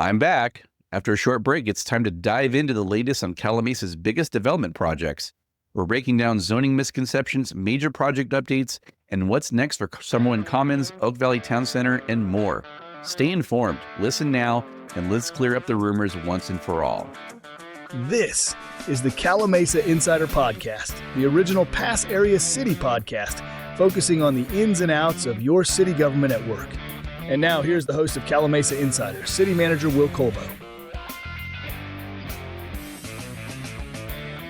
I'm back. After a short break, it's time to dive into the latest on Calimesa's biggest development projects. We're breaking down zoning misconceptions, major project updates, and what's next for Summerwind Commons, Oak Valley Town Center, and more. Stay informed, listen now, and let's clear up the rumors once and for all. This is the Calimesa Insider Podcast, the original Pass Area City podcast, focusing on the ins and outs of your city government at work. And now here's the host of Calimesa Insider, City Manager Will Kolbow.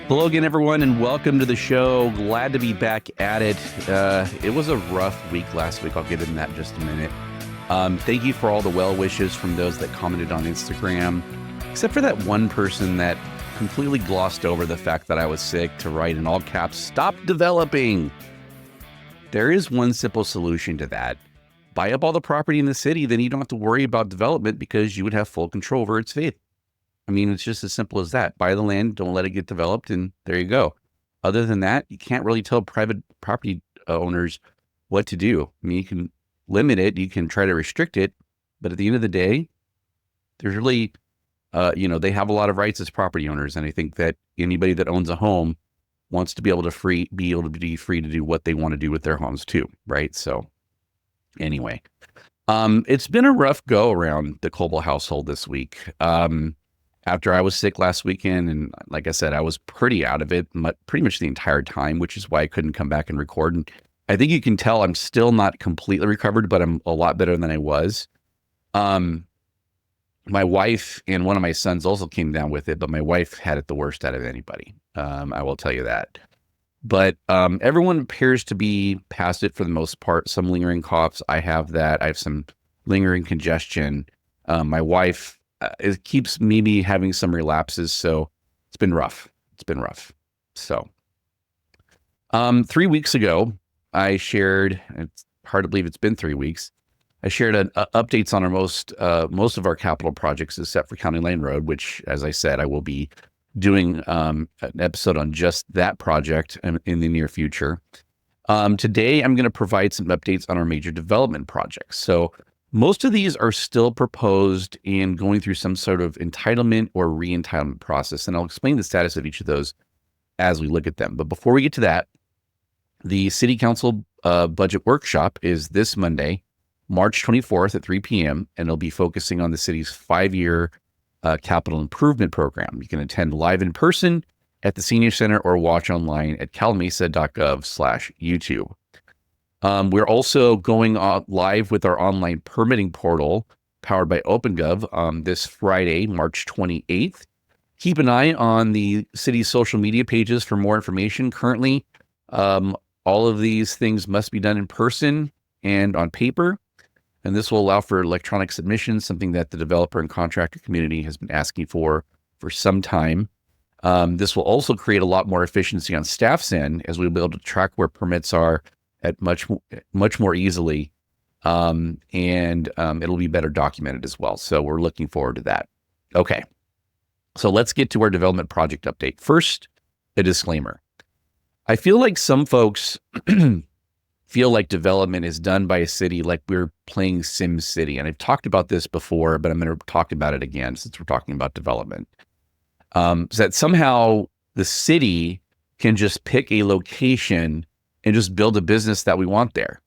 Hello again, everyone, and welcome to the show. Glad to be back at it. It was a rough week last week. I'll get into that in just a minute. Thank you for all the well wishes from those that commented on Instagram, except for that one person that completely glossed over the fact that I was sick to write in all caps, "Stop developing." There is one simple solution to that. Buy up all the property in the city, then you don't have to worry about development because you would have full control over its fate. I mean, it's just as simple as that. Buy the land, don't let it get developed, and there you go. Other than that, you can't really tell private property owners what to do. I mean, you can limit it, you can try to restrict it, but at the end of the day, there's really, they have a lot of rights as property owners, and I think that anybody that owns a home wants to be able to be free to do what they want to do with their homes too, right? So anyway, it's been a rough go around the Kolbow household this week. After I was sick last weekend, and like I said, I was pretty out of it pretty much the entire time, which is why I couldn't come back and record. And I think you can tell I'm still not completely recovered, but I'm a lot better than I was. My wife and one of my sons also came down with it, but my wife had it the worst out of anybody. I will tell you that. But everyone appears to be past it for the most part. Some lingering coughs. I have that. I have some lingering congestion. My wife, it keeps maybe having some relapses. So it's been rough. So 3 weeks ago, I shared, it's hard to believe it's been 3 weeks. I shared updates on our most of our capital projects except for County Line Road, which, as I said, I will be doing an episode on just that project in the near future. Today, I'm going to provide some updates on our major development projects. So most of these are still proposed and going through some sort of entitlement or re-entitlement process, and I'll explain the status of each of those as we look at them. But before we get to that, the City Council Budget Workshop is this Monday, March 24th at 3 p.m., and it'll be focusing on the city's 5-year capital improvement program. You can attend live in person at the Senior Center or watch online at calimesa.gov/YouTube. We're also going live with our online permitting portal powered by OpenGov this Friday, March 28th. Keep an eye on the city's social media pages for more information. Currently, all of these things must be done in person and on paper, and this will allow for electronic submissions, something that the developer and contractor community has been asking for some time. This will also create a lot more efficiency on staff's end, as we'll be able to track where permits are at much more easily, and it'll be better documented as well. So we're looking forward to that. Okay, so let's get to our development project update. First, a disclaimer. I feel like some folks feel like development is done by a city like we're playing Sim City, and I've talked about this before, but I'm going to talk about it again since we're talking about development. So that somehow the city can just pick a location and just build a business that we want there.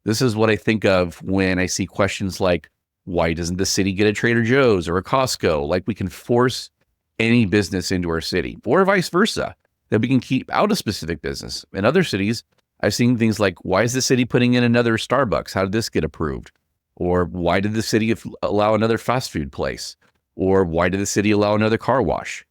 This is what I think of when I see questions like, why doesn't the city get a Trader Joe's or a Costco? Like we can force any business into our city, or vice versa, that we can keep out a specific business. In other cities, I've seen things like, why is the city putting in another Starbucks? How did this get approved? Or why did the city allow another fast food place? Or why did the city allow another car wash?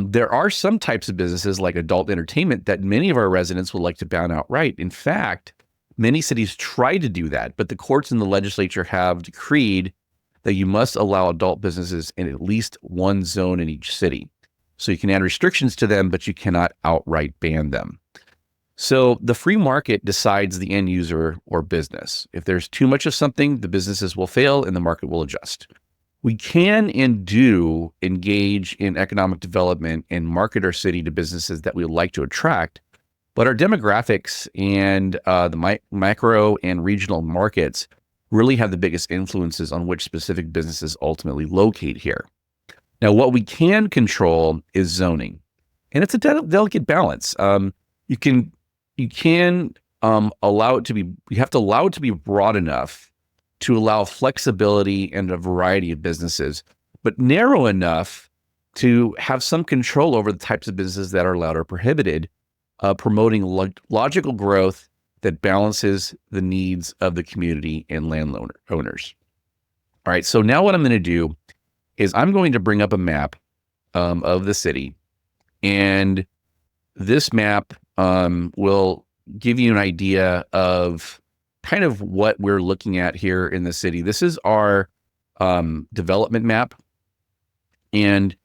There are some types of businesses like adult entertainment that many of our residents would like to ban outright. In fact, many cities try to do that, but the courts and the legislature have decreed that you must allow adult businesses in at least one zone in each city. So you can add restrictions to them, but you cannot outright ban them. So the free market decides the end user or business. If there's too much of something, the businesses will fail and the market will adjust. We can and do engage in economic development and market our city to businesses that we would like to attract, but our demographics and the micro and regional markets really have the biggest influences on which specific businesses ultimately locate here. Now, what we can control is zoning, and it's a delicate balance. You can allow it to be. You have to allow it to be broad enough to allow flexibility and a variety of businesses, but narrow enough to have some control over the types of businesses that are allowed or prohibited, promoting logical growth that balances the needs of the community and landowners. All right, so now what I'm going to do is I'm going to bring up a map of the city, and this map will give you an idea of kind of what we're looking at here in the city. This is our development map, and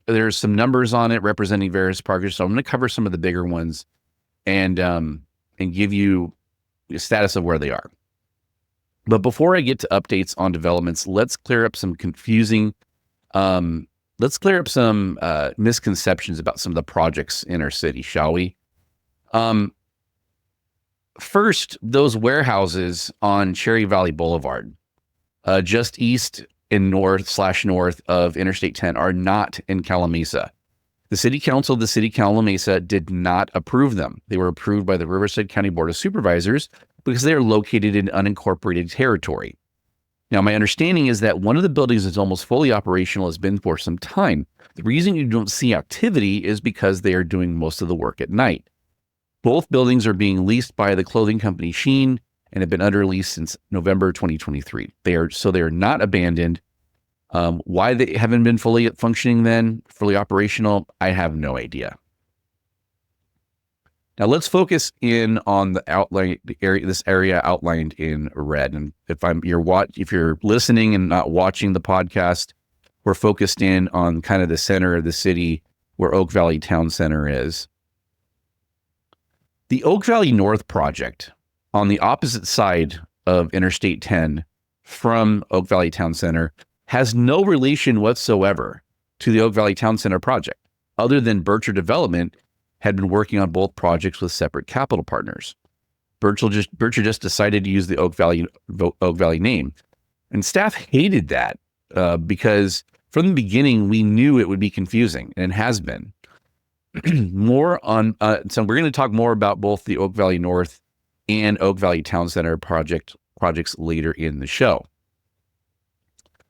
there's some numbers on it representing various projects. So I'm going to cover some of the bigger ones and give you the status of where they are. But before I get to updates on developments, let's clear up some misconceptions about some of the projects in our city, shall we? First, those warehouses on Cherry Valley Boulevard, just east and north of Interstate 10, are not in Calimesa. The City Council of the City of Calimesa did not approve them. They were approved by the Riverside County Board of Supervisors because they are located in unincorporated territory. Now, my understanding is that one of the buildings is almost fully operational, has been for some time. The reason you don't see activity is because they are doing most of the work at night. Both buildings are being leased by the clothing company Shein and have been under lease since November 2023. They are not abandoned. Why they haven't been fully functioning then, fully operational, I have no idea. Now let's focus in on this area outlined in red. And if you're listening and not watching the podcast, we're focused in on kind of the center of the city where Oak Valley Town Center is. The Oak Valley North project on the opposite side of Interstate 10 from Oak Valley Town Center has no relation whatsoever to the Oak Valley Town Center project, other than Bircher Development had been working on both projects with separate capital partners. Bircher just decided to use the Oak Valley name, and staff hated that because from the beginning we knew it would be confusing, and it has been. So we're going to talk more about both the Oak Valley North and Oak Valley Town Center projects later in the show.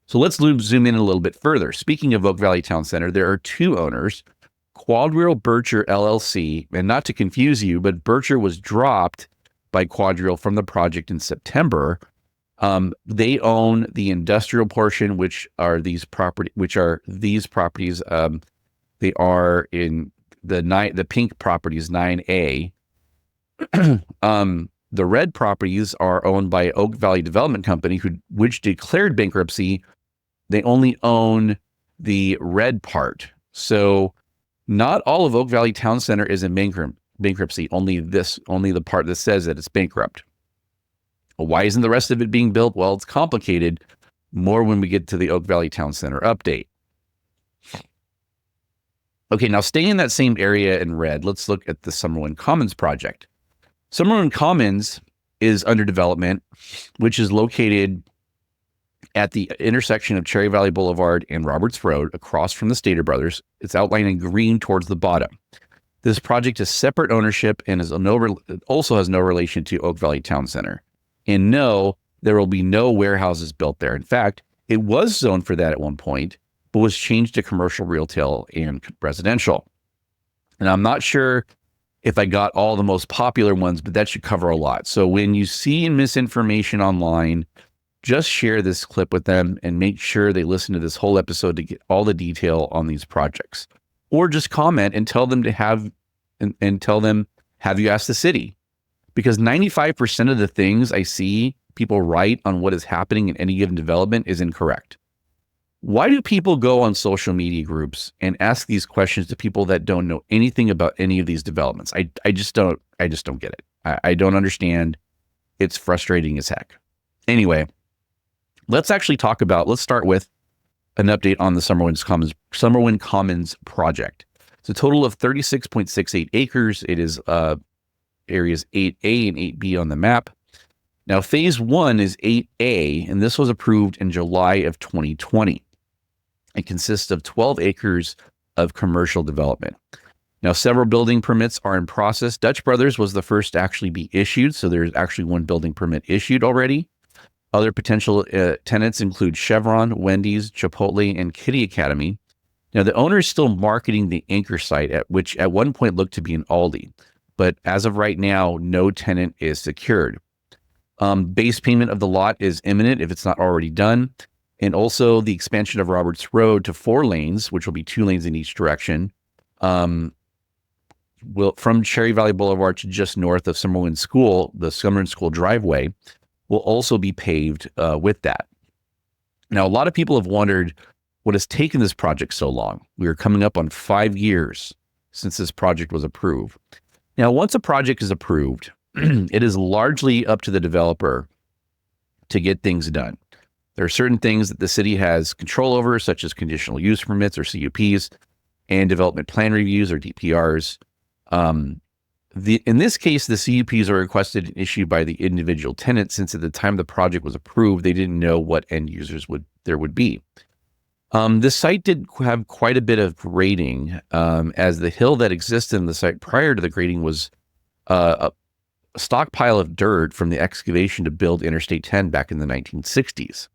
So let's zoom in a little bit further. Speaking of Oak Valley Town Center, there are two owners, Quadrille Bircher LLC, and not to confuse you, but Bircher was dropped by Quadrille from the project in September. They own the industrial portion, which are these properties. They are in the pink properties 9A. The red properties are owned by Oak Valley Development Company, which declared bankruptcy. They only own the red part. So not all of Oak Valley Town Center is in bankruptcy, only the part that says that it's bankrupt. Well, why isn't the rest of it being built? Well, it's complicated. More when we get to the Oak Valley Town Center update. Okay, now staying in that same area in red, let's look at the Summerwind Commons project. Summerwind Commons is under development, which is located at the intersection of Cherry Valley Boulevard and Roberts Road across from the Stater Brothers. It's outlined in green towards the bottom. This project is separate ownership and also has no relation to Oak Valley Town Center. And no, there will be no warehouses built there. In fact, it was zoned for that at one point, but was changed to commercial, retail, and residential. And I'm not sure if I got all the most popular ones, but that should cover a lot. So when you see misinformation online, just share this clip with them and make sure they listen to this whole episode to get all the detail on these projects. Or just comment and tell them have you asked the city? Because 95% of the things I see people write on what is happening in any given development is incorrect. Why do people go on social media groups and ask these questions to people that don't know anything about any of these developments? I just don't get it. I don't understand. It's frustrating as heck. Anyway, let's start with an update on the Summerwind Commons project. It's a total of 36.68 acres. It is areas 8A and 8B on the map. Now, phase 1 is 8A, and this was approved in July of 2020. It consists of 12 acres of commercial development. Now, several building permits are in process. Dutch Brothers was the first to actually be issued, so there's actually one building permit issued already. Other potential tenants include Chevron, Wendy's, Chipotle, and Kitty Academy. Now, the owner is still marketing the anchor site, which at one point looked to be an Aldi, but as of right now, no tenant is secured. Base payment of the lot is imminent if it's not already done. And also the expansion of Roberts Road to 4 lanes, which will be 2 lanes in each direction, will from Cherry Valley Boulevard to just north of Summerwind School, the Summerwind School driveway, will also be paved with that. Now, a lot of people have wondered what has taken this project so long. We are coming up on 5 years since this project was approved. Now, once a project is approved, it is largely up to the developer to get things done. There are certain things that the city has control over, such as conditional use permits or CUPs and development plan reviews or DPRs. In this case, the CUPs are requested and issued by the individual tenant, since at the time the project was approved, they didn't know what end users there would be. The site did have quite a bit of grading, as the hill that existed in the site prior to the grading was a stockpile of dirt from the excavation to build Interstate 10 back in the 1960s.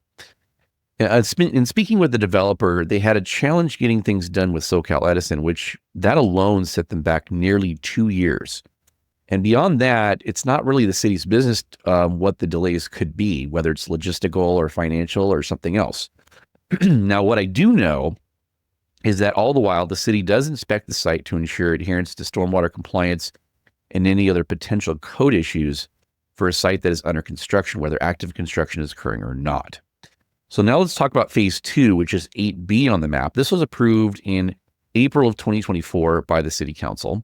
In speaking with the developer, they had a challenge getting things done with SoCal Edison, which that alone set them back nearly 2 years. And beyond that, it's not really the city's business what the delays could be, whether it's logistical or financial or something else. Now, what I do know is that all the while, the city does inspect the site to ensure adherence to stormwater compliance and any other potential code issues for a site that is under construction, whether active construction is occurring or not. So now let's talk about phase 2, which is 8B on the map. This was approved in April of 2024 by the city council.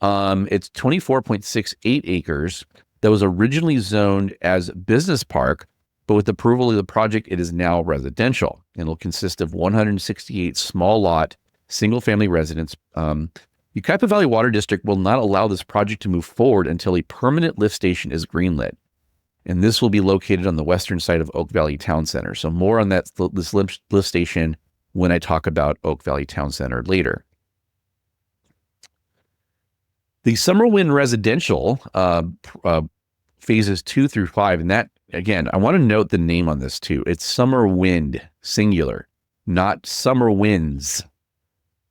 It's 24.68 acres that was originally zoned as business park, but with approval of the project, it is now residential, and it'll consist of 168 small lot, single family residents. Ucaipa Valley Water District will not allow this project to move forward until a permanent lift station is greenlit. And this will be located on the western side of Oak Valley Town Center. So more on this lift station when I talk about Oak Valley Town Center later. The Summerwind residential phases 2 through 5, and that, again, I want to note the name on this too. It's Summerwind, singular, not Summer Winds.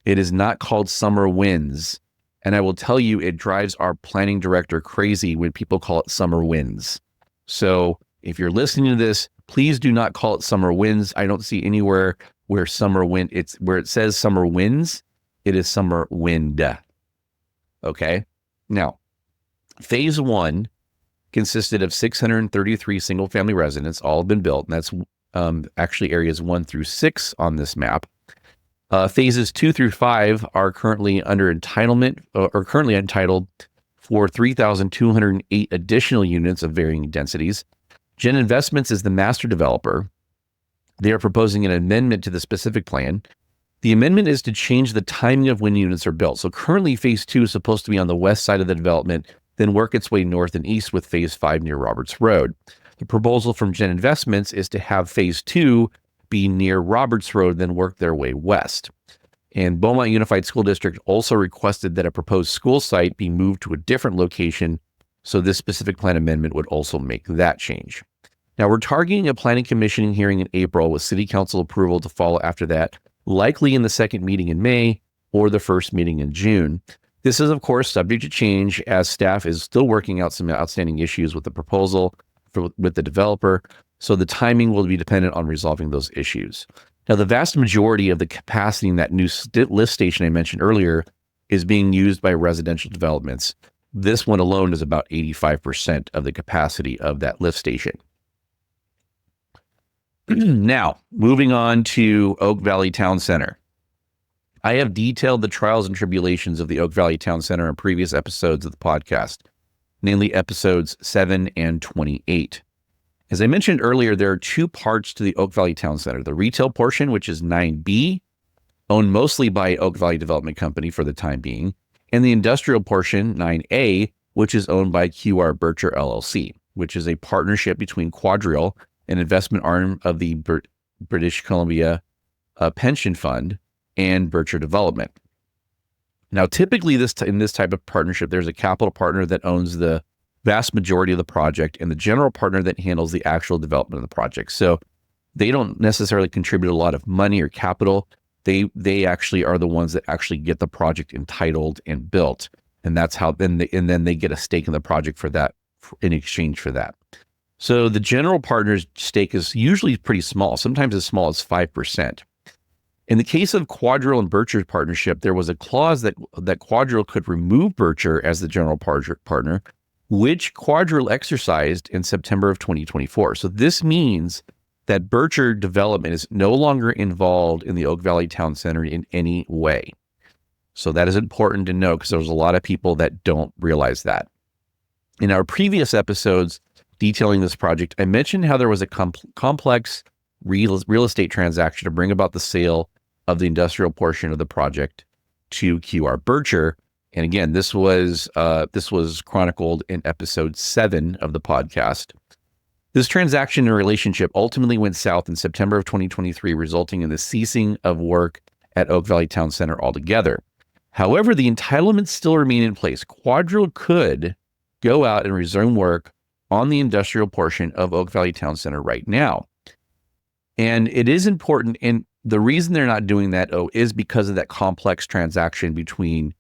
It is not called Summer Winds. And I will tell you, it drives our planning director crazy when people call it Summer Winds. So if you're listening to this, please do not call it Summer Winds. I don't see anywhere where where it says Summer Winds, it is Summer Wind. Okay. Now, phase 1 consisted of 633 single family residents, all have been built. And that's actually areas 1 through 6 on this map. Phases 2 through 5 are currently under entitlement or currently entitled for 3,208 additional units of varying densities. Gen Investments is the master developer. They are proposing an amendment to the specific plan. The amendment is to change the timing of when units are built. So currently phase 2 is supposed to be on the west side of the development, then work its way north and east with phase 5 near Roberts Road. The proposal from Gen Investments is to have phase 2 be near Roberts Road, then work their way west. And Beaumont Unified School District also requested that a proposed school site be moved to a different location, so this specific plan amendment would also make that change. Now, we're targeting a planning commission hearing in April with city council approval to follow after that, likely in the second meeting in May or the first meeting in June. This is, of course, subject to change as staff is still working out some outstanding issues with the proposal with the developer, so the timing will be dependent on resolving those issues. Now, the vast majority of the capacity in that new lift station I mentioned earlier is being used by residential developments. This one alone is about 85% of the capacity of that lift station. Now, moving on to Oak Valley Town Center. I have detailed the trials and tribulations of the Oak Valley Town Center in previous episodes of the podcast, namely episodes 7 and 28. As I mentioned earlier, there are 2 parts to the Oak Valley Town Center. The retail portion, which is 9B, owned mostly by Oak Valley Development Company for the time being, and the industrial portion, 9A, which is owned by QR Bircher LLC, which is a partnership between Quadrille, an investment arm of the British Columbia pension fund, and Bircher Development. Now, typically in this type of partnership, there's a capital partner that owns the vast majority of the project and the general partner that handles the actual development of the project. So they don't necessarily contribute a lot of money or capital. They actually are the ones that actually get the project entitled and built. And that's how then they get a stake in the project for that in exchange for that. So the general partner's stake is usually pretty small, sometimes as small as 5%. In the case of Quadrille and Bircher's partnership, there was a clause that Quadrille could remove Bircher as the general partner, which Quadrille exercised in September of 2024. So this means that Bircher Development is no longer involved in the Oak Valley Town Center in any way. So that is important to know because there's a lot of people that don't realize that. In our previous episodes detailing this project, I mentioned how there was a complex real estate transaction to bring about the sale of the industrial portion of the project to QR Bircher. And again, this was chronicled in episode 7 of the podcast. This transaction and relationship ultimately went south in September of 2023, resulting in the ceasing of work at Oak Valley Town Center altogether. However, the entitlements still remain in place. Quadrille could go out and resume work on the industrial portion of Oak Valley Town Center right now. And it is important, and the reason they're not doing that is because of that complex transaction between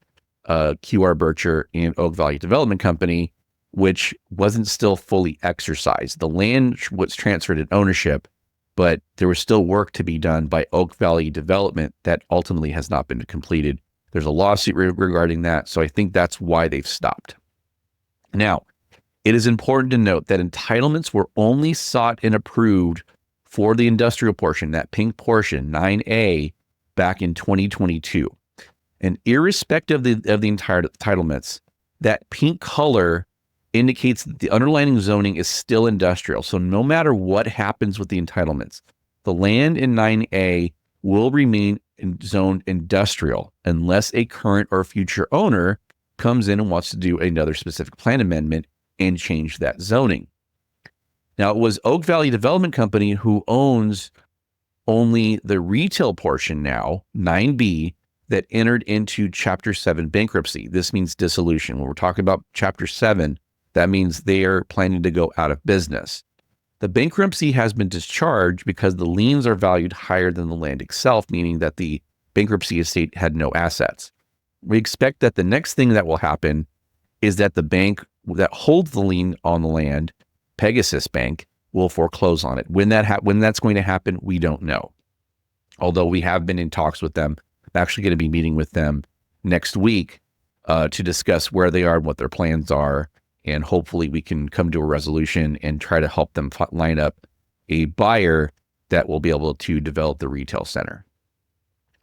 QR Bircher and Oak Valley Development Company, which wasn't still fully exercised. The land was transferred in ownership, but there was still work to be done by Oak Valley Development that ultimately has not been completed. There's a lawsuit regarding that, so I think that's why they've stopped. Now, it is important to note that entitlements were only sought and approved for the industrial portion, that pink portion, 9A, back in 2022. And irrespective of the entire entitlements, that pink color indicates that the underlying zoning is still industrial. So no matter what happens with the entitlements, the land in 9A will remain zoned industrial unless a current or future owner comes in and wants to do another specific plan amendment and change that zoning. Now, it was Oak Valley Development Company who owns only the retail portion now, 9B, that entered into Chapter 7 bankruptcy. This means dissolution. When we're talking about Chapter 7, that means they are planning to go out of business. The bankruptcy has been discharged because the liens are valued higher than the land itself, meaning that the bankruptcy estate had no assets. We expect that the next thing that will happen is that the bank that holds the lien on the land, Pegasus Bank, will foreclose on it. When that's going to happen, we don't know. Although we have been in talks with them. I'm actually going to be meeting with them next week to discuss where they are and what their plans are. And hopefully we can come to a resolution and try to help them line up a buyer that will be able to develop the retail center.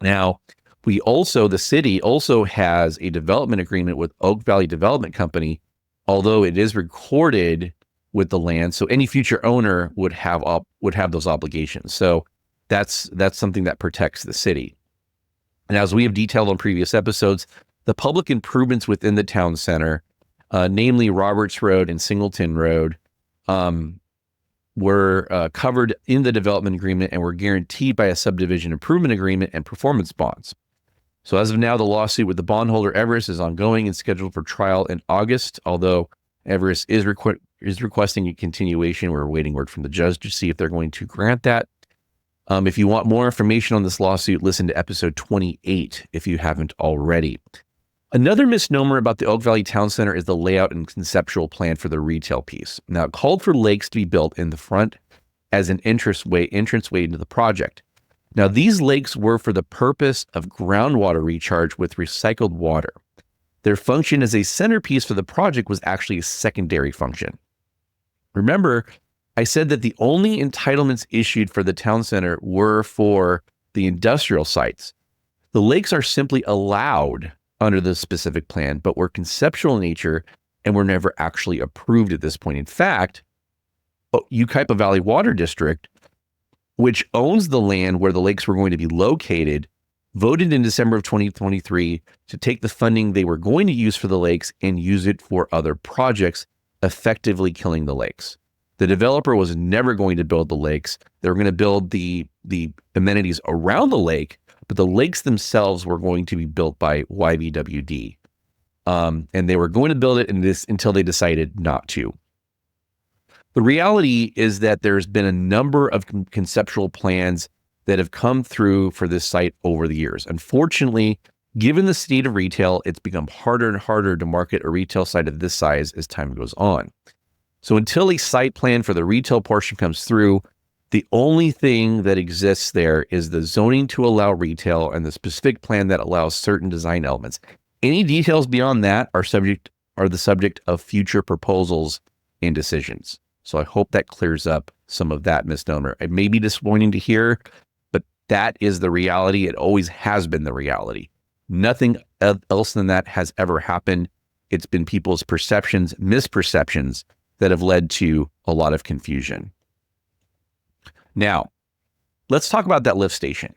Now, the city also has a development agreement with Oak Valley Development Company, although it is recorded with the land. So any future owner would have those obligations. So that's something that protects the city. And as we have detailed on previous episodes, the public improvements within the town center, namely Roberts Road and Singleton Road, were covered in the development agreement and were guaranteed by a subdivision improvement agreement and performance bonds. So as of now, the lawsuit with the bondholder Everest is ongoing and scheduled for trial in August, although Everest is requesting a continuation. We're awaiting word from the judge to see if they're going to grant that. If you want more information on this lawsuit, listen to episode 28 if you haven't already. Another misnomer about the Oak Valley Town Center is the layout and conceptual plan for the retail piece. Now, it called for lakes to be built in the front as an entranceway into the project. Now, these lakes were for the purpose of groundwater recharge with recycled water. Their function as a centerpiece for the project was actually a secondary function. Remember, I said that the only entitlements issued for the town center were for the industrial sites. The lakes are simply allowed under the specific plan, but were conceptual in nature and were never actually approved at this point. In fact, Yucaipa Valley Water District, which owns the land where the lakes were going to be located, voted in December of 2023 to take the funding they were going to use for the lakes and use it for other projects, effectively killing the lakes. The developer was never going to build the lakes. They were going to build the amenities around the lake, but the lakes themselves were going to be built by YBWD. And they were going to build it until they decided not to. The reality is that there's been a number of conceptual plans that have come through for this site over the years. Unfortunately, given the state of retail, it's become harder and harder to market a retail site of this size as time goes on. So until a site plan for the retail portion comes through, the only thing that exists there is the zoning to allow retail and the specific plan that allows certain design elements. Any details beyond that are the subject of future proposals and decisions. So I hope that clears up some of that misnomer. It may be disappointing to hear, but that is the reality. It always has been the reality. Nothing else than that has ever happened. It's been people's perceptions, misperceptions, that have led to a lot of confusion. Now, let's talk about that lift station.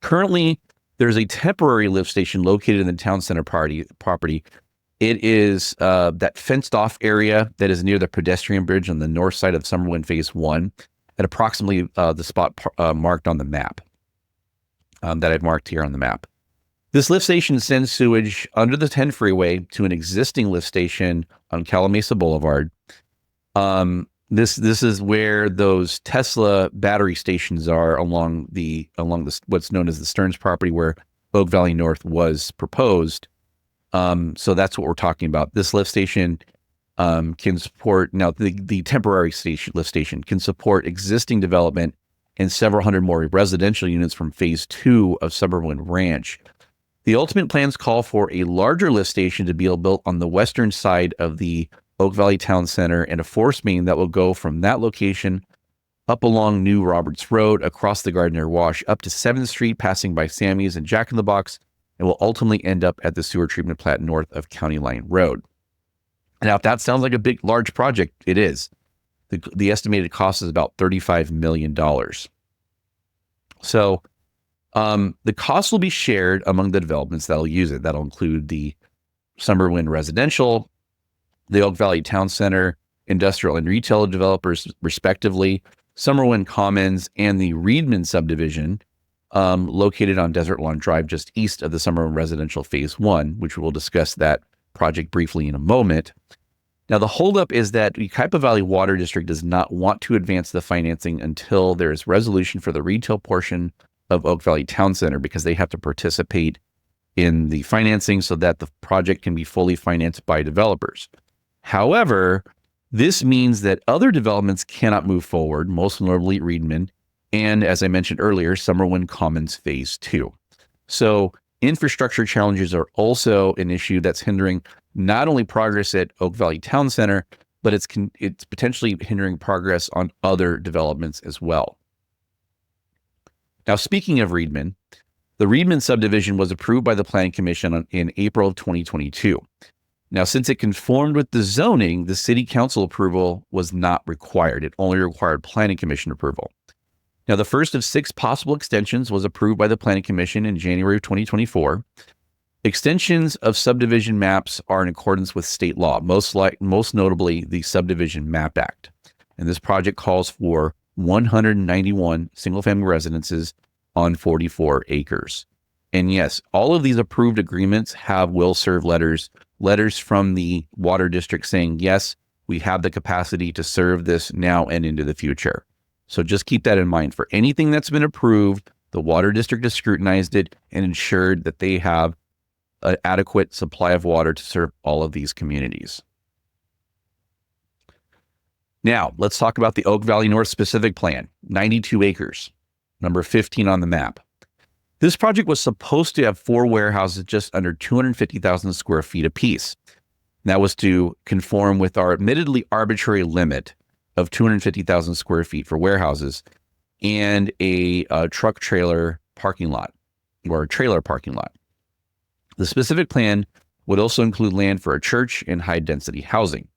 Currently, there's a temporary lift station located in the town center property. It is that fenced off area that is near the pedestrian bridge on the north side of Summerwind Phase 1 at approximately the spot marked on the map that I've marked here on the map. This lift station sends sewage under the 10 freeway to an existing lift station on Calimesa Boulevard. This is where those Tesla battery stations are along the what's known as the Stearns property, where Oak Valley North was proposed. So that's what we're talking about. This lift station can support now the temporary lift station can support existing development and several hundred more residential units from Phase 2 of Summerwind Ranch. The ultimate plans call for a larger lift station to be built on the western side of the Oak Valley Town Center and a force main that will go from that location up along New Roberts Road, across the Gardner Wash, up to 7th Street, passing by Sammy's and Jack in the Box, and will ultimately end up at the sewer treatment plant north of County Line Road. Now, if that sounds like a large project, it is. The estimated cost is about $35 million. So, the cost will be shared among the developments that'll use it. That'll include the Summerwind Residential, the Oak Valley Town Center, industrial and retail developers, respectively, Summerwind Commons, and the Reedman subdivision, located on Desert Lawn Drive, just east of the Summerwind Residential Phase 1, which we will discuss that project briefly in a moment. Now, the holdup is that the Ukaipa Valley Water District does not want to advance the financing until there is resolution for the retail portion of Oak Valley Town Center, because they have to participate in the financing so that the project can be fully financed by developers. However, this means that other developments cannot move forward, most notably Reedman, and as I mentioned earlier, Summerwind Commons Phase 2. So infrastructure challenges are also an issue that's hindering not only progress at Oak Valley Town Center, but it's potentially hindering progress on other developments as well. Now, speaking of Reedman, the Reedman subdivision was approved by the Planning Commission in April of 2022. Now, since it conformed with the zoning, the City Council approval was not required. It only required Planning Commission approval. Now, the first of 6 possible extensions was approved by the Planning Commission in January of 2024. Extensions of subdivision maps are in accordance with state law, most notably the Subdivision Map Act. And this project calls for 191 single-family residences on 44 acres. And yes, all of these approved agreements have will-serve letters from the water district saying, yes, we have the capacity to serve this now and into the future. So just keep that in mind. For anything that's been approved, the water district has scrutinized it and ensured that they have an adequate supply of water to serve all of these communities. Now, let's talk about the Oak Valley North Specific Plan, 92 acres, number 15 on the map. This project was supposed to have 4 warehouses just under 250,000 square feet apiece. That was to conform with our admittedly arbitrary limit of 250,000 square feet for warehouses and a truck trailer parking lot, or a trailer parking lot. The specific plan would also include land for a church and high-density housing.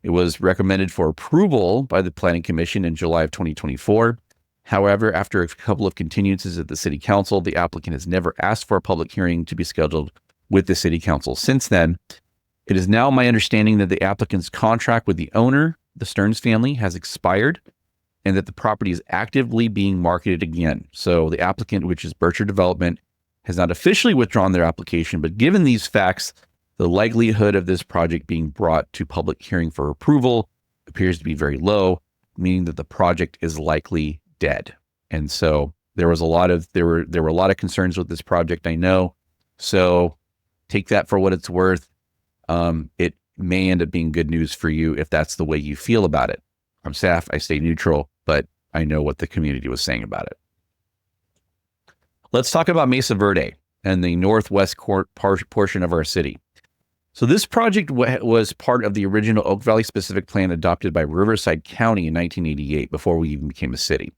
It was recommended for approval by the Planning Commission in July of 2024. However, after a couple of continuances at the city council, the applicant has never asked for a public hearing to be scheduled with the city council. Since then, it is now my understanding that the applicant's contract with the owner, the Stearns family, has expired and that the property is actively being marketed again. So the applicant, which is Bircher Development, has not officially withdrawn their application, but given these facts, the likelihood of this project being brought to public hearing for approval appears to be very low, meaning that the project is likely dead. And so there were a lot of concerns with this project, I know. So take that for what it's worth. It may end up being good news for you if that's the way you feel about it. From staff, I stay neutral, but I know what the community was saying about it. Let's talk about Mesa Verde and the northwest portion of our city. So this project was part of the original Oak Valley specific plan adopted by Riverside County in 1988, before we even became a city.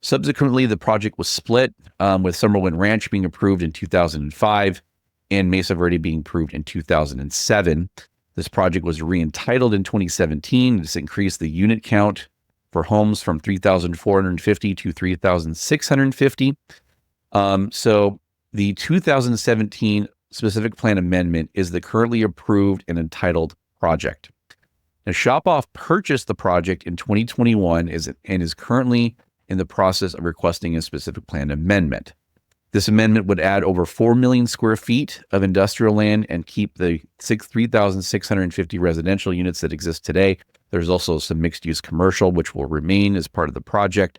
Subsequently, the project was split, with Summerwind Ranch being approved in 2005 and Mesa Verde being approved in 2007. This project was re-entitled in 2017. This increased the unit count for homes from 3,450 to 3,650. So the 2017 specific plan amendment is the currently approved and entitled project. Now, Shopoff purchased the project in 2021 and is currently in the process of requesting a specific plan amendment. This amendment would add over 4 million square feet of industrial land and keep the 3,650 residential units that exist today. There's also some mixed-use commercial, which will remain as part of the project.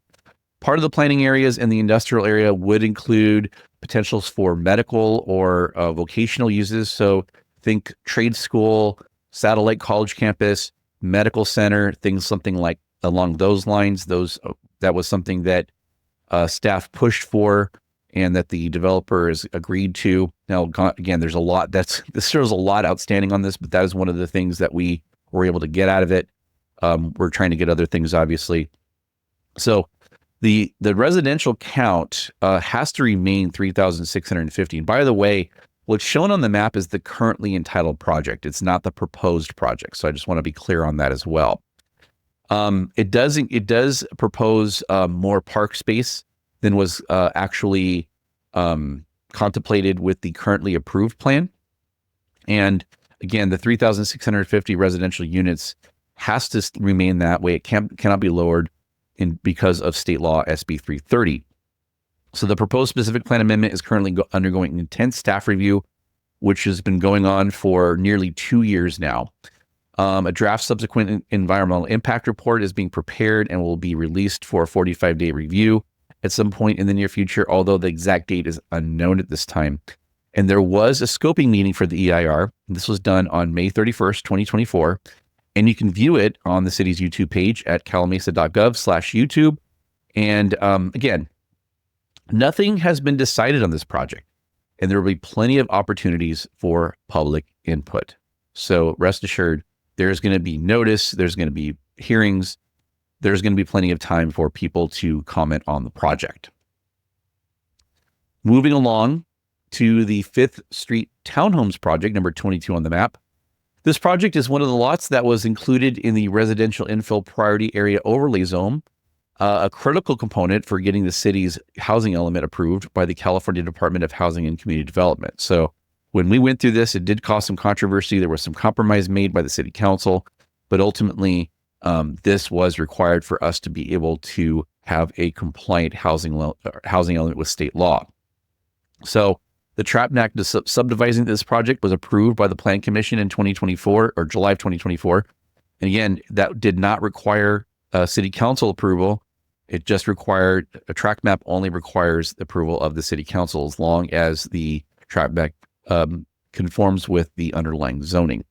Part of the planning areas in the industrial area would include potentials for medical or vocational uses. So think trade school, satellite college campus, medical center, something like along those lines. That was something that staff pushed for and that the developer has agreed to. Now, again, there's a lot this shows a lot outstanding on this, but that is one of the things that we were able to get out of it. We're trying to get other things, obviously. So the residential count has to remain 3,650. And by the way, what's shown on the map is the currently entitled project. It's not the proposed project. So I just want to be clear on that as well. It does propose more park space than was actually contemplated with the currently approved plan. And again, the 3,650 residential units has to remain that way. It cannot be lowered because of state law SB 330. So the proposed specific plan amendment is currently undergoing an intense staff review, which has been going on for nearly 2 years now. A draft subsequent environmental impact report is being prepared and will be released for a 45-day review at some point in the near future, although the exact date is unknown at this time. And there was a scoping meeting for the EIR. This was done on May 31st, 2024. And you can view it on the city's YouTube page at calimesa.gov/YouTube. And again, nothing has been decided on this project, and there will be plenty of opportunities for public input. So rest assured, there's going to be notice, there's going to be hearings, there's going to be plenty of time for people to comment on the project. Moving along to the 5th Street Townhomes project, number 22 on the map. This project is one of the lots that was included in the residential infill priority area overlay zone, a critical component for getting the city's housing element approved by the California Department of Housing and Community Development. So when we went through this, it did cause some controversy. There was some compromise made by the city council, but ultimately this was required for us to be able to have a compliant housing element with state law. So the TRAP Act subdividing this project was approved by the Plan Commission in 2024 or July of 2024. And again, that did not require city council approval. It just required a tract map only requires approval of the city council as long as the tract map conforms with the underlying zoning.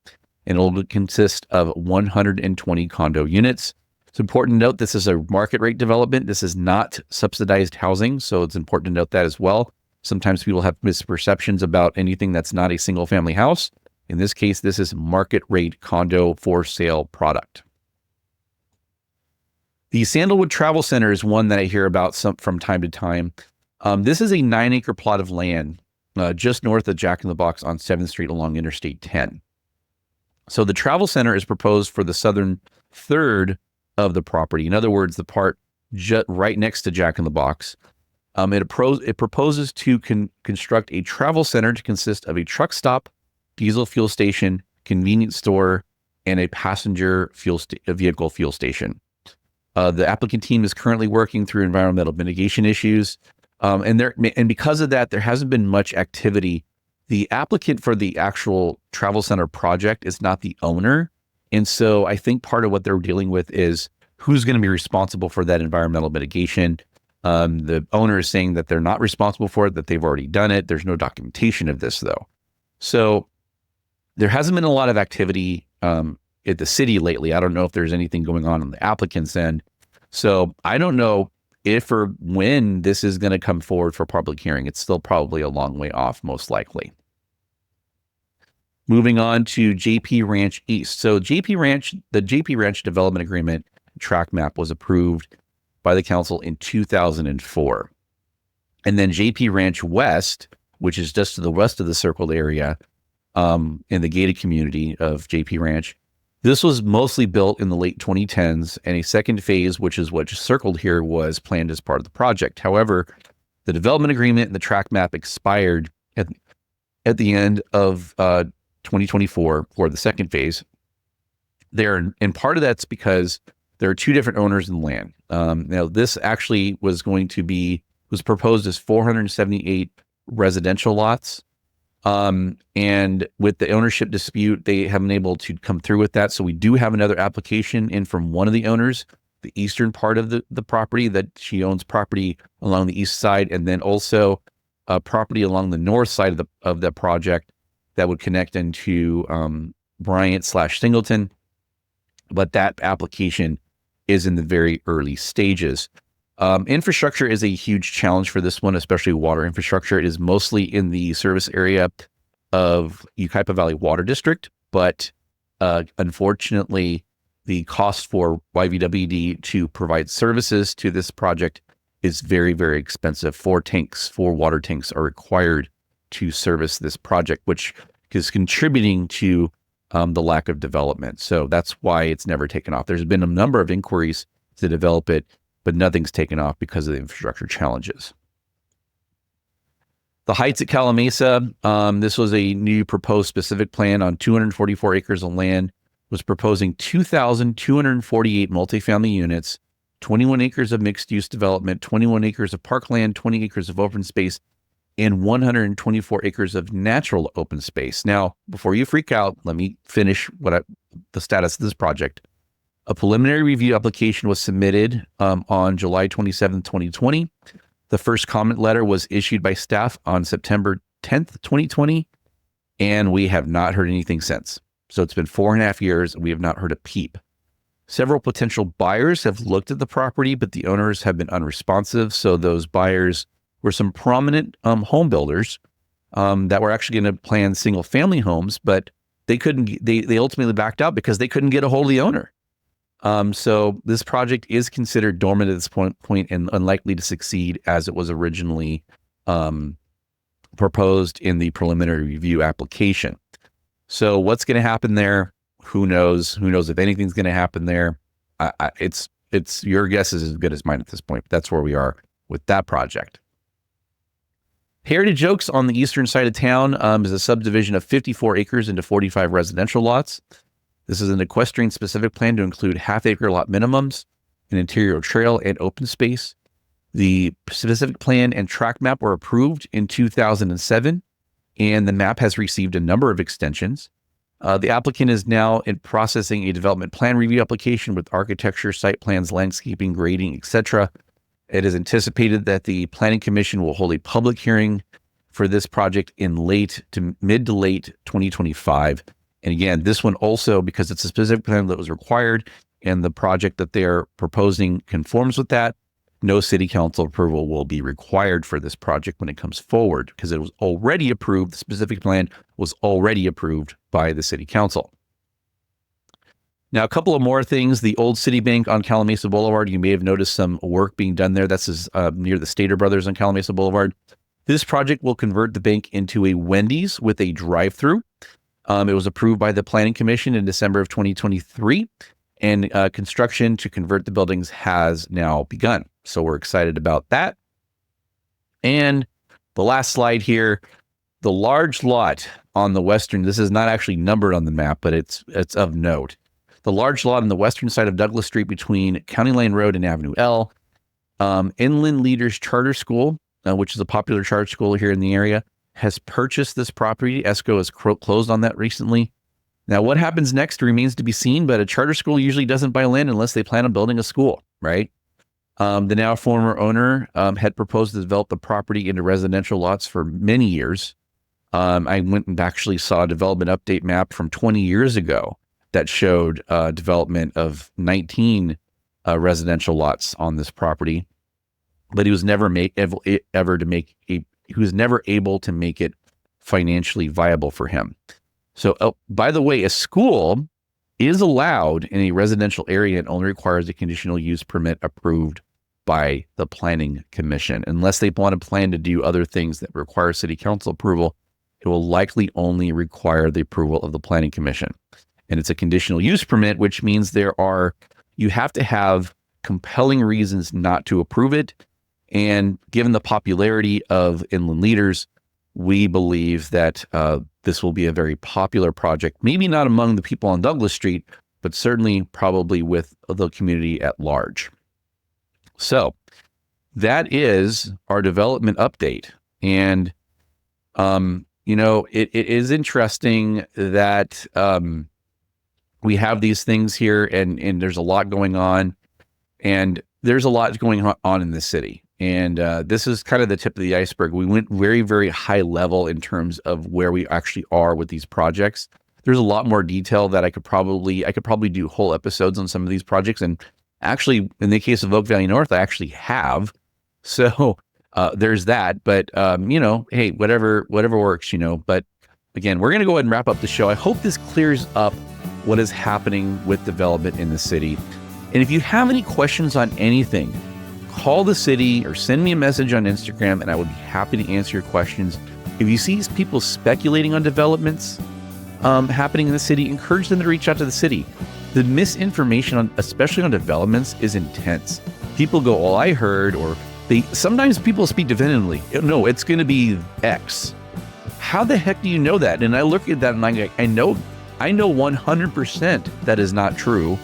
And it will consist of 120 condo units. It's important to note this is a market rate development. This is not subsidized housing, so it's important to note that as well. Sometimes people have misperceptions about anything that's not a single family house. In this case, this is market rate condo for sale product. The Sandalwood Travel Center is one that I hear about from time to time. This is a 9-acre plot of land just north of Jack in the Box on 7th Street along Interstate 10. So the travel center is proposed for the southern third of the property. In other words, the part right next to Jack in the Box. It proposes to construct a travel center to consist of a truck stop, diesel fuel station, convenience store, and a passenger vehicle fuel station. The applicant team is currently working through environmental mitigation issues, and because of that, there hasn't been much activity. The applicant for the actual travel center project is not the owner, and so I think part of what they're dealing with is who's going to be responsible for that environmental mitigation. The owner is saying that they're not responsible for it, that they've already done it. There's no documentation of this, though. So there hasn't been a lot of activity at the city lately. I don't know if there's anything going on the applicant's end. So I don't know if or when this is going to come forward for public hearing. It's still probably a long way off, most likely. Moving on to JP Ranch East. So the JP Ranch Development Agreement track map was approved by the council in 2004. And then JP Ranch West, which is just to the west of the circled area in the gated community of JP Ranch, this was mostly built in the late 2010s, and a second phase, which is what's circled here, was planned as part of the project. However, the development agreement and the track map expired at the end of 2024 for the second phase. And part of that's because there are two different owners in the land. Now, this actually was proposed as 478 residential lots. And with the ownership dispute, they haven't been able to come through with that. So we do have another application in from one of the owners, the eastern part of the property, that she owns property along the east side, and then also property along the north side of the project that would connect into Bryant/Singleton. But that application is in the very early stages. Infrastructure is a huge challenge for this one, especially water infrastructure. It is mostly in the service area of Yucaipa Valley Water District, but unfortunately, the cost for YVWD to provide services to this project is very, very expensive. 4 water tanks are required to service this project, which is contributing to the lack of development. So that's why it's never taken off. There's been a number of inquiries to develop it, but nothing's taken off because of the infrastructure challenges. The Heights at Calimesa, this was a new proposed specific plan on 244 acres of land, was proposing 2,248 multifamily units, 21 acres of mixed-use development, 21 acres of parkland, 20 acres of open space, and 124 acres of natural open space. Now, before you freak out, let me finish the status of this project. A preliminary review application was submitted on July 27, 2020. The first comment letter was issued by staff on September 10th, 2020, and we have not heard anything since. So it's been 4.5 years, and we have not heard a peep. Several potential buyers have looked at the property, but the owners have been unresponsive. So those buyers were some prominent home builders that were actually going to plan single-family homes, but they couldn't. They ultimately backed out because they couldn't get a hold of the owner. So this project is considered dormant at this point and unlikely to succeed as it was originally proposed in the preliminary review application. So what's going to happen there? Who knows? Who knows if anything's going to happen there? It's your guess is as good as mine at this point. But that's where we are with that project. Heritage Oaks on the eastern side of town is a subdivision of 54 acres into 45 residential lots. This is an equestrian-specific plan to include half-acre lot minimums, an interior trail, and open space. The specific plan and track map were approved in 2007, and the map has received a number of extensions. The applicant is now processing a development plan review application with architecture, site plans, landscaping, grading, etc. It is anticipated that the Planning Commission will hold a public hearing for this project in mid to late 2025. And again, this one also, because it's a specific plan that was required and the project that they're proposing conforms with that, no city council approval will be required for this project when it comes forward because it was already approved. The specific plan was already approved by the city council. Now, a couple of more things. The old Citibank on Calimesa Boulevard, you may have noticed some work being done there. That's near the Stater Brothers on Calimesa Boulevard. This project will convert the bank into a Wendy's with a drive-through. It was approved by the Planning Commission in December of 2023. and construction to convert the buildings has now begun. So we're excited about that. And the last slide here, the large lot on the western, this is not actually numbered on the map, but it's of note. The large lot on the western side of Douglas Street between County Line Road and Avenue L, Inland Leaders Charter School, which is a popular charter school here in the area, has purchased this property. ESCO has closed on that recently. Now, what happens next remains to be seen, but a charter school usually doesn't buy land unless they plan on building a school, right? The now former owner had proposed to develop the property into residential lots for many years. I went and actually saw a development update map from 20 years ago that showed development of 19 residential lots on this property, but he was never able to make it financially viable for him. So, by the way, a school is allowed in a residential area and only requires a conditional use permit approved by the Planning Commission. Unless they want to plan to do other things that require city council approval, it will likely only require the approval of the Planning Commission. And it's a conditional use permit, which means you have to have compelling reasons not to approve it. And given the popularity of Inland Leaders, we believe that this will be a very popular project, maybe not among the people on Douglas Street, but certainly probably with the community at large. So that is our development update. And, it is interesting that we have these things here and there's a lot going on, and there's a lot going on in this city. And this is kind of the tip of the iceberg. We went very, very high level in terms of where we actually are with these projects. There's a lot more detail that I could probably do whole episodes on some of these projects. And actually, in the case of Oak Valley North, I actually have. So there's that. But, hey, whatever works, But again, we're going to go ahead and wrap up the show. I hope this clears up what is happening with development in the city. And if you have any questions on anything, call the city or send me a message on Instagram, and I would be happy to answer your questions. If you see people speculating on developments happening in the city, encourage them to reach out to the city. The misinformation, especially on developments, is intense. People go, "Oh, I heard," or sometimes people speak definitively. "No, it's going to be X." How the heck do you know that? And I look at that and I know 100% that is not true,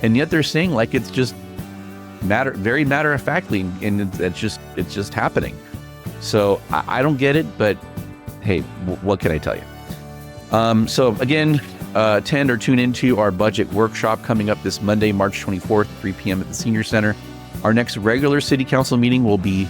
and yet they're saying like it's just very matter-of-factly, and it's just happening. So I don't get it, but hey, what can I tell you? So again, attend or tune into our budget workshop coming up this Monday, March 24th, 3 p.m. at the Senior Center. Our next regular City Council meeting will be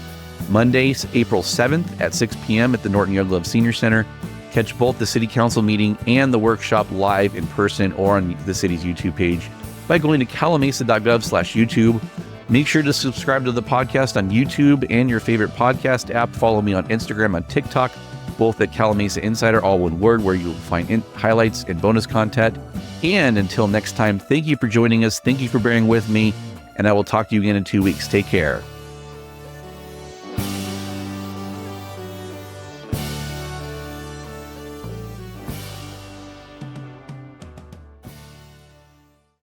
Monday, April 7th at 6 p.m. at the Norton Younglove Senior Center. Catch both the City Council meeting and the workshop live in person or on the city's YouTube page by going to calimesa.gov/YouTube. Make sure to subscribe to the podcast on YouTube and your favorite podcast app. Follow me on Instagram and TikTok, both at Calimesa Insider, all one word, where you will find highlights and bonus content. And until next time, thank you for joining us. Thank you for bearing with me. And I will talk to you again in 2 weeks. Take care.